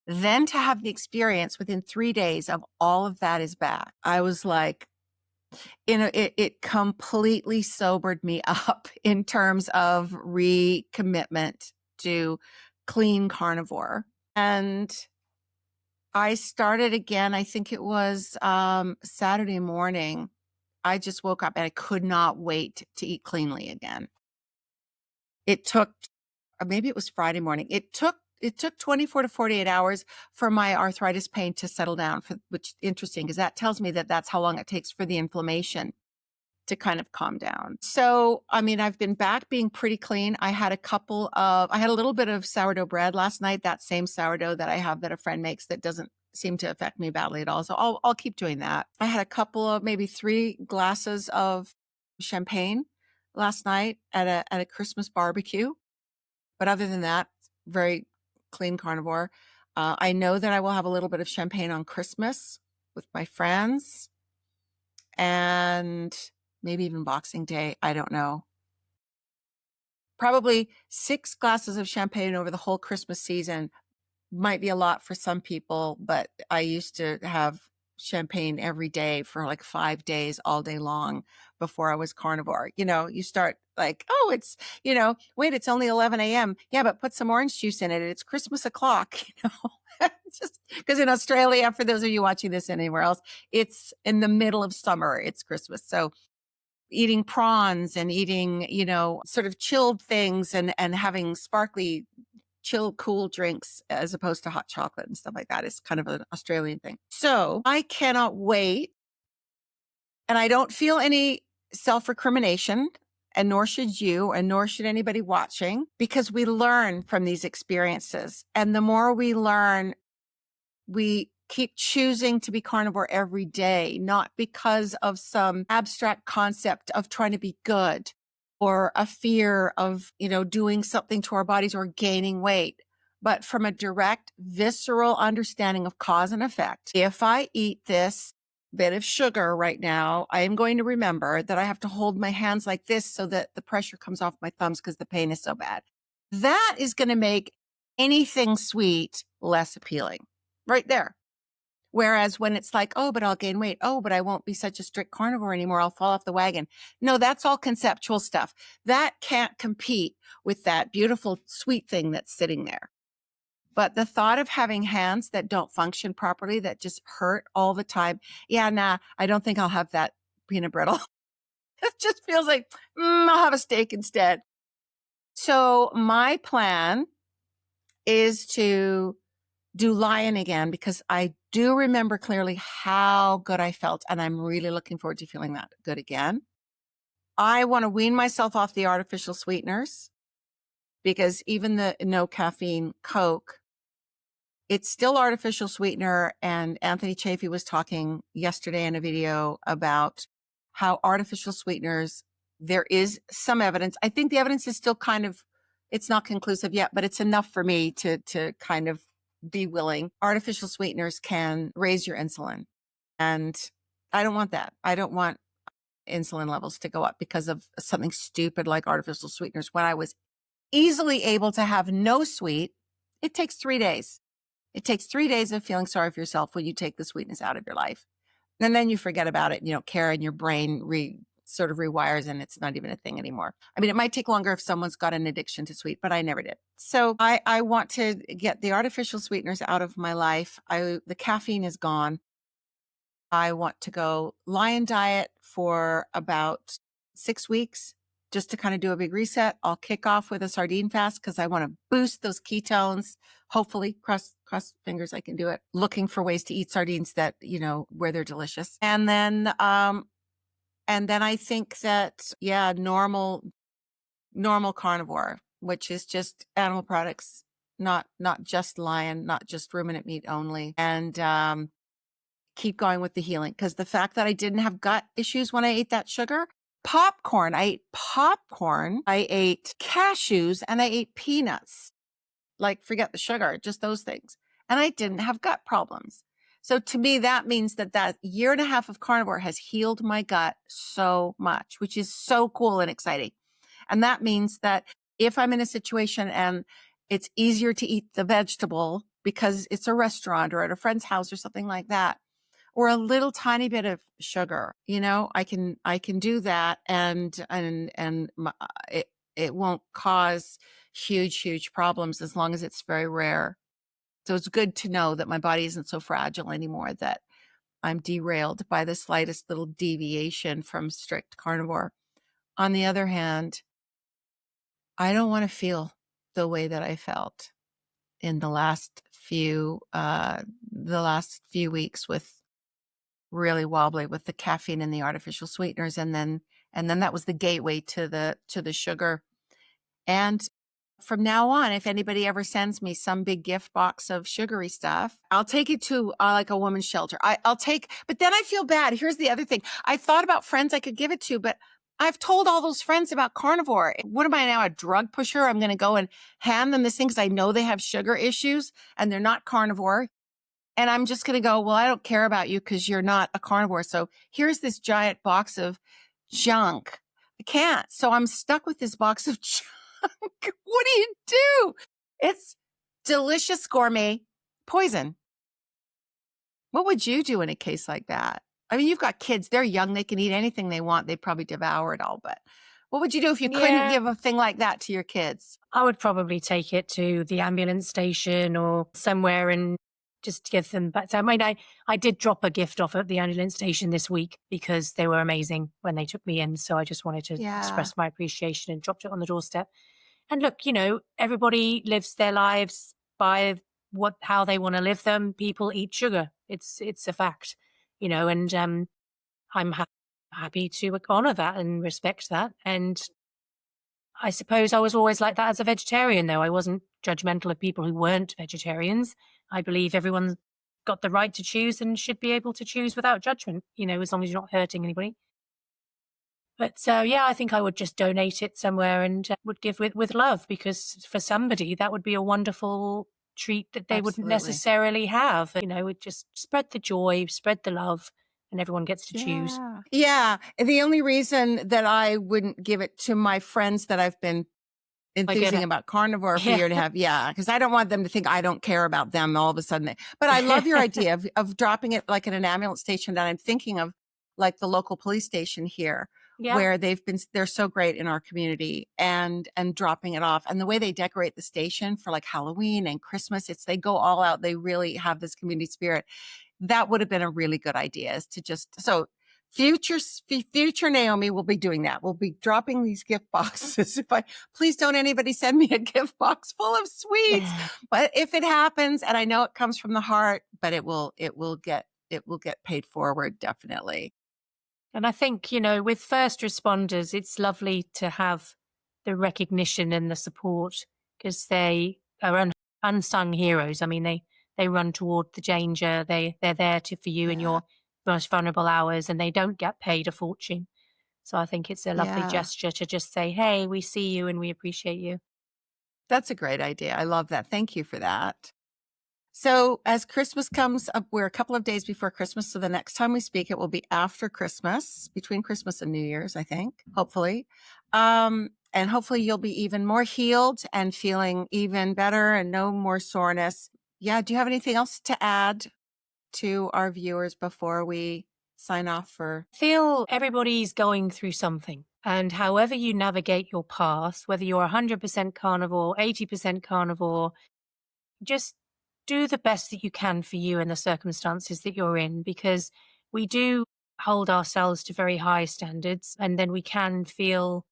then to have the experience within 3 days of all of that is back, I was like, it completely sobered me up in terms of recommitment to clean carnivore. And I started again, I think it was Saturday morning. I just woke up and I could not wait to eat cleanly again. It took, or maybe it was Friday morning. It took 24 to 48 hours for my arthritis pain to settle down, which is interesting because that tells me that that's how long it takes for the inflammation to kind of calm down. So, I mean, I've been back being pretty clean. I had a little bit of sourdough bread last night, that same sourdough that I have that a friend makes that doesn't seem to affect me badly at all. So I'll keep doing that. I had a couple of maybe 3 glasses of champagne last night at a Christmas barbecue. But other than that, very clean carnivore. I know that I will have a little bit of champagne on Christmas with my friends and maybe even Boxing Day. I don't know. Probably 6 glasses of champagne over the whole Christmas season might be a lot for some people, but I used to have champagne every day for like 5 days, all day long before I was carnivore. You start like, oh, wait, it's only 11 a.m. Yeah, but put some orange juice in it. It's Christmas o'clock, just because in Australia, for those of you watching this anywhere else, it's in the middle of summer. It's Christmas. So eating prawns and eating, sort of chilled things and having sparkly, chill, cool drinks as opposed to hot chocolate and stuff like that is kind of an Australian thing. So I cannot wait. And I don't feel any self-recrimination, and nor should you, and nor should anybody watching, because we learn from these experiences. And the more we learn, we keep choosing to be carnivore every day, not because of some abstract concept of trying to be good or a fear of, doing something to our bodies or gaining weight, but from a direct, visceral understanding of cause and effect. If I eat this bit of sugar right now, I am going to remember that I have to hold my hands like this so that the pressure comes off my thumbs because the pain is so bad. That is going to make anything sweet less appealing. Right there. Whereas when it's like, oh, but I'll gain weight. Oh, but I won't be such a strict carnivore anymore. I'll fall off the wagon. No, that's all conceptual stuff. That can't compete with that beautiful sweet thing that's sitting there. But the thought of having hands that don't function properly, that just hurt all the time. Yeah, nah, I don't think I'll have that peanut brittle. It just feels like, I'll have a steak instead. So my plan is to do lion again, because I do remember clearly how good I felt, and I'm really looking forward to feeling that good again. I want to wean myself off the artificial sweeteners, because even the no caffeine Coke, it's still artificial sweetener. And Anthony Chafee was talking yesterday in a video about how artificial sweeteners, there is some evidence. I think the evidence is still it's not conclusive yet, but it's enough for me to kind of be willing. Artificial sweeteners can raise your insulin. And I don't want that. I don't want insulin levels to go up because of something stupid like artificial sweeteners. When I was easily able to have no sweet, it takes 3 days. It takes 3 days of feeling sorry for yourself when you take the sweetness out of your life. And then you forget about it and you don't care, and your brain sort of rewires and it's not even a thing anymore. I mean, it might take longer if someone's got an addiction to sweet, but I never did. So I want to get the artificial sweeteners out of my life. The caffeine is gone. I want to go lion diet for about 6 weeks just to kind of do a big reset. I'll kick off with a sardine fast because I want to boost those ketones. Hopefully, cross fingers, I can do it. Looking for ways to eat sardines that, where they're delicious. And then I think that, yeah, normal carnivore, which is just animal products, not just lion, not just ruminant meat only. And keep going with the healing, because the fact that I didn't have gut issues when I ate that sugar, popcorn, I ate popcorn, I ate cashews, and I ate peanuts. Like, forget the sugar, just those things. And I didn't have gut problems. So to me, that means that year and a half of carnivore has healed my gut so much, which is so cool and exciting. And that means that if I'm in a situation and it's easier to eat the vegetable because it's a restaurant or at a friend's house or something like that, or a little tiny bit of sugar, I can do that, and it won't cause huge problems as long as it's very rare. So it's good to know that my body isn't so fragile anymore, that I'm derailed by the slightest little deviation from strict carnivore. On the other hand, I don't want to feel the way that I felt in the last few weeks, with really wobbly with the caffeine and the artificial sweeteners, and then that was the gateway to the sugar. And from now on, if anybody ever sends me some big gift box of sugary stuff, I'll take it to like a woman's shelter. But then I feel bad. Here's the other thing. I thought about friends I could give it to, but I've told all those friends about carnivore. What am I now, a drug pusher? I'm going to go and hand them this thing because I know they have sugar issues and they're not carnivore. And I'm just going to go, well, I don't care about you because you're not a carnivore. So here's this giant box of junk. I can't. So I'm stuck with this box of junk. What do you do? It's delicious gourmet poison. What would you do in a case like that? I mean, you've got kids. They're young. They can eat anything they want. They'd probably devour it all. But what would you do if you couldn't give a thing like that to your kids? I would probably take it to the ambulance station or somewhere and just give them back. So, I mean, I did drop a gift off at the ambulance station this week because they were amazing when they took me in. So I just wanted to express my appreciation and dropped it on the doorstep. And look, everybody lives their lives by how they want to live them. People eat sugar. It's a fact, and I'm happy to honor that and respect that. And I suppose I was always like that as a vegetarian, though. I wasn't judgmental of people who weren't vegetarians. I believe everyone's got the right to choose and should be able to choose without judgment, as long as you're not hurting anybody. But I think I would just donate it somewhere and would give with love, because for somebody that would be a wonderful treat that they wouldn't necessarily have. It just spread the joy, spread the love, and everyone gets to choose. Yeah. The only reason that I wouldn't give it to my friends that I've been enthusing about carnivore for a year and a half. Yeah. Because I don't want them to think I don't care about them all of a sudden. But I love your idea of dropping it like at an ambulance station. And I'm thinking of like the local police station here, where they're so great in our community, and dropping it off. And the way they decorate the station for like Halloween and Christmas, they go all out. They really have this community spirit. That would have been a really good idea, is to so future Naomi will be doing that. We'll be dropping these gift boxes. Please don't anybody send me a gift box full of sweets. But if it happens, and I know it comes from the heart, but it will get paid forward, definitely. And I think, with first responders, it's lovely to have the recognition and the support, because they are unsung heroes. I mean, they run toward the danger. They're there for you in your most vulnerable hours, and they don't get paid a fortune. So I think it's a lovely gesture to just say, hey, we see you and we appreciate you. That's a great idea. I love that. Thank you for that. So as Christmas comes up, we're a couple of days before Christmas. So the next time we speak, it will be after Christmas, between Christmas and New Year's, I think, hopefully. And hopefully you'll be even more healed and feeling even better and no more soreness. Yeah. Do you have anything else to add to our viewers before we sign off for? I feel everybody's going through something. And however you navigate your path, whether you're 100% carnivore, 80% carnivore, just do the best that you can for you in the circumstances that you're in, because we do hold ourselves to very high standards, and then we can feel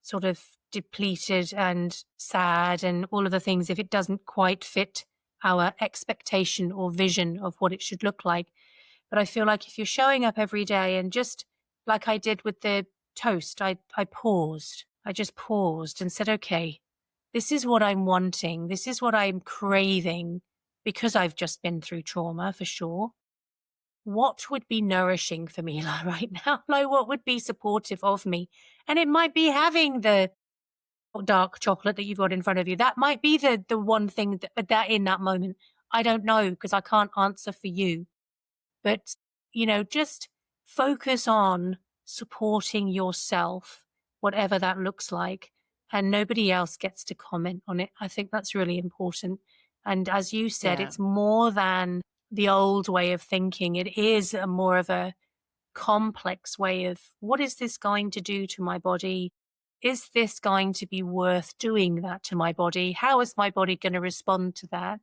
sort of depleted and sad and all of the things if it doesn't quite fit our expectation or vision of what it should look like. But I feel like if you're showing up every day, and just like I did with the toast, I paused. I just paused and said, okay, this is what I'm wanting. This is what I'm craving, because I've just been through trauma for sure. What would be nourishing for me right now? Like, what would be supportive of me? And it might be having the dark chocolate that you've got in front of you. That might be the one thing that in that moment. I don't know, because I can't answer for you. But, just focus on supporting yourself, whatever that looks like, and nobody else gets to comment on it. I think that's really important. And as you said, it's more than the old way of thinking. It is more of a complex way of, what is this going to do to my body? Is this going to be worth doing that to my body? How is my body going to respond to that?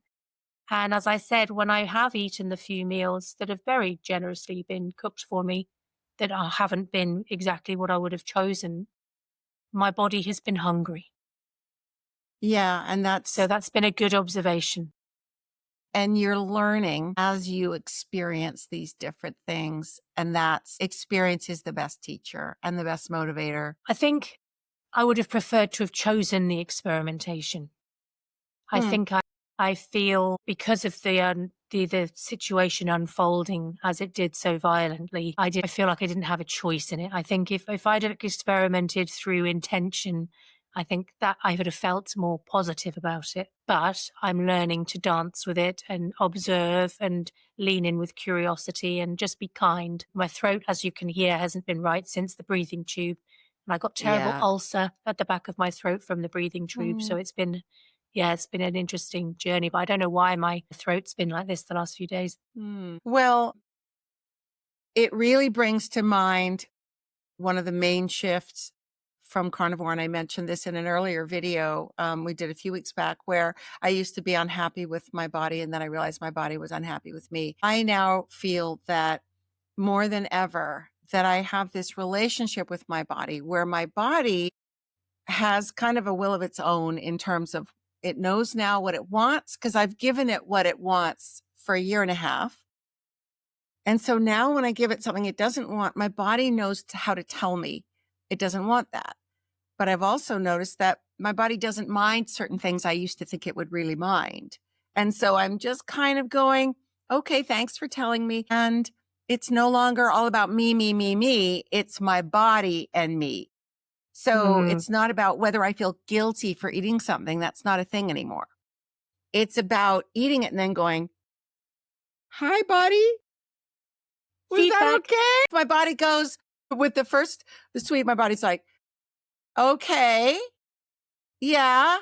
And as I said, when I have eaten the few meals that have very generously been cooked for me, that haven't been exactly what I would have chosen, my body has been hungry. Yeah, and So that's been a good observation. you're learning as you experience these different things, and that's experience is the best teacher and the best motivator. I think I would have preferred to have chosen the experimentation. I Hmm. think I feel because of the situation unfolding as it did so violently, I feel like I didn't have a choice in it. I think if I'd have experimented through intention, I think that I would have felt more positive about it. But I'm learning to dance with it and observe and lean in with curiosity and just be kind. My throat, as you can hear, hasn't been right since the breathing tube. And I got terrible Yeah. ulcer at the back of my throat from the breathing tube. So Mm. it's been an interesting journey, but I don't know why my throat's been like this the last few days. Well, it really brings to mind one of the main shifts from carnivore. And I mentioned this in an earlier video we did a few weeks back, where I used to be unhappy with my body, and then I realized my body was unhappy with me. I now feel that more than ever, that I have this relationship with my body where my body has kind of a will of its own in terms of it knows now what it wants, because I've given it what it wants for a year and a half. And so now when I give it something it doesn't want, my body knows how to tell me it doesn't want that. But I've also noticed that my body doesn't mind certain things I used to think it would really mind. And so I'm just kind of going, okay, thanks for telling me. And it's no longer all about me, me, me, me. It's my body and me. So Mm. it's not about whether I feel guilty for eating something. That's not a thing anymore. It's about eating it and then going, hi, body. Was that Feedback. okay? My body goes with the sweet, my body's like, okay, yeah,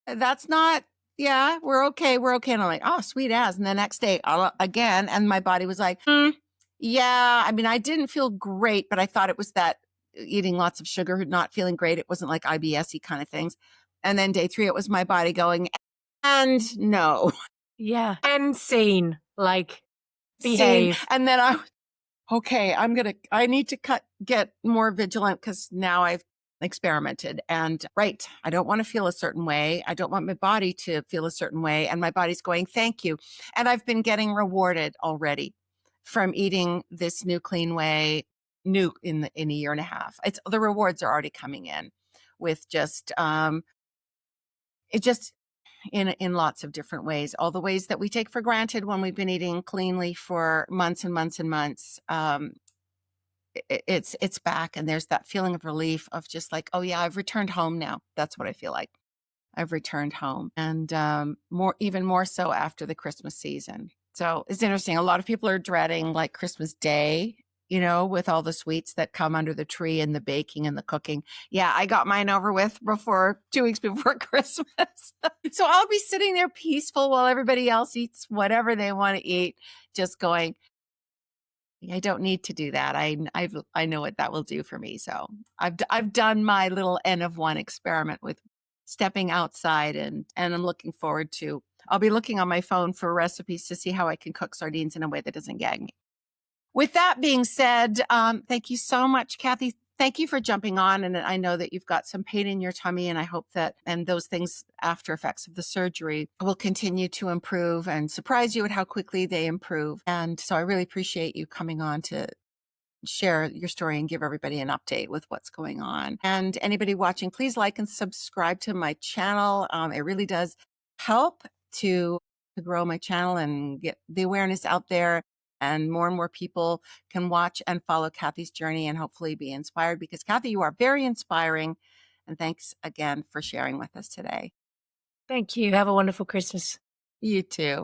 that's not, yeah, we're okay. We're okay. And I'm like, oh, sweet as. And the next day again. And my body was like, yeah, I mean, I didn't feel great, but I thought it was that eating lots of sugar, not feeling great. It wasn't like IBS-y kind of things. And then day 3, it was my body going, and no. Yeah. And scene. Like, Scene. behave. And then okay, I need to get more vigilant, because now I've experimented and right. I don't want to feel a certain way. I don't want my body to feel a certain way. And my body's going, thank you. And I've been getting rewarded already from eating this new clean way, new in a year and a half. It's the rewards are already coming in with it just in lots of different ways, all the ways that we take for granted when we've been eating cleanly for months and months and months. It's back, and there's that feeling of relief of just like, oh yeah, I've returned home now. That's what I feel like. I've returned home, and even more so after the Christmas season. So it's interesting. A lot of people are dreading like Christmas Day, with all the sweets that come under the tree and the baking and the cooking. Yeah, I got mine over with 2 weeks before Christmas. So I'll be sitting there peaceful while everybody else eats whatever they want to eat, just going, I don't need to do that. I know what that will do for me. So I've done my little N of 1 experiment with stepping outside, and I'm looking forward to. I'll be looking on my phone for recipes to see how I can cook sardines in a way that doesn't gag me. With that being said, thank you so much, Cathy. Thank you for jumping on. And I know that you've got some pain in your tummy, and I hope that, and those things, after effects of the surgery, will continue to improve and surprise you at how quickly they improve. And so I really appreciate you coming on to share your story and give everybody an update with what's going on. And anybody watching, please like and subscribe to my channel. It really does help to grow my channel and get the awareness out there, and more people can watch and follow Cathy's journey and hopefully be inspired, because Cathy, you are very inspiring. And thanks again for sharing with us today. Thank you. Have a wonderful Christmas. You too.